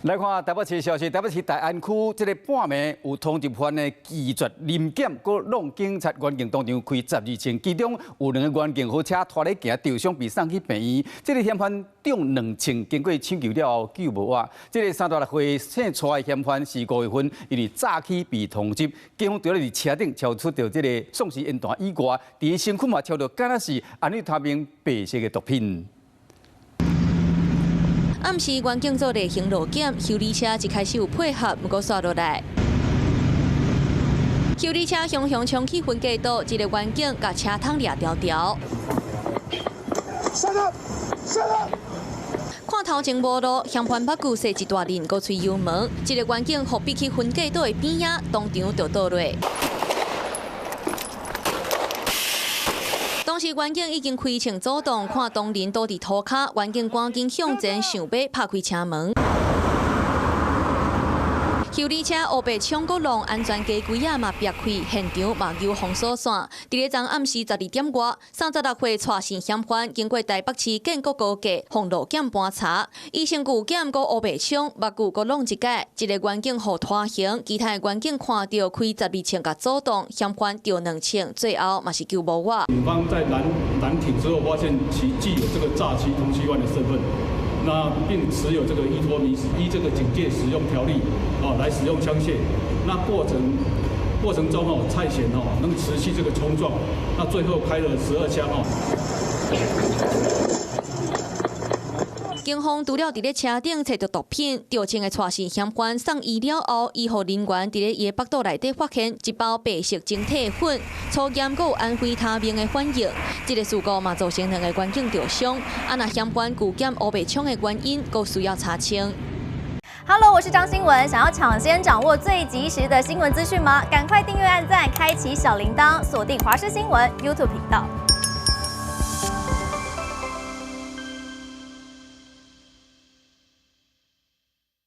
来看台北市的消息，台北市大安区这个半暝有通缉犯的拒绝临检，搁弄警察员警当场开12枪，其中有2个员警好车拖咧行，受伤被送去病院。这个嫌犯中2枪，经过抢救了后救无活。这个36岁姓蔡的嫌犯是5月份因为诈欺被通缉，警方除了伫车顶超出到这个丧尸烟弹以外，伫身躯嘛超到敢若是安尼他名白色的毒品。 暗时，员警做例行路检，修理车一开始有配合，不过刷落来。修理车雄雄冲去分隔岛，一个员警甲车窗掠条条。看头前无路，嫌犯把骨塞一大輪，搁吹油门，一个员警互逼去分隔岛的边仔，当场就倒落。 当时员警已经开枪阻挡，看当人倒伫涂骹，员警赶紧向前想要拍开车门。修理车乌白冲过浪，安全街柜仔嘛别开，现场嘛有封锁线。伫个昨暗时12点外，36岁蔡姓嫌犯经过台北市建国高架，奉路检盘查，伊身躯检过乌白冲，目睭过弄一解，一个员警互拖行，其他的员警看到开12枪甲阻挡，嫌犯着2枪，最后嘛是救无活。警方在拦停之后，发现其具有这个诈欺通缉犯的身份。 那并持有这个依这个警戒使用条例来使用枪械，那过程中蔡嫌能持续这个冲撞，那最后开了12枪警方除了伫咧车顶找到毒品，着枪的蔡姓嫌犯送医了后，医护人员伫咧伊腹肚内底发现一包白色晶体粉，初验阁有安非他命的反应。这个事故嘛造成2个员警受伤，若嫌犯拒检乌白枪的原因，阁需要查清。Hello， 我是张新文。想要抢先掌握最及时的新闻资讯吗？赶快订阅、按赞、开启小铃铛，锁定华视新闻 YouTube 频道。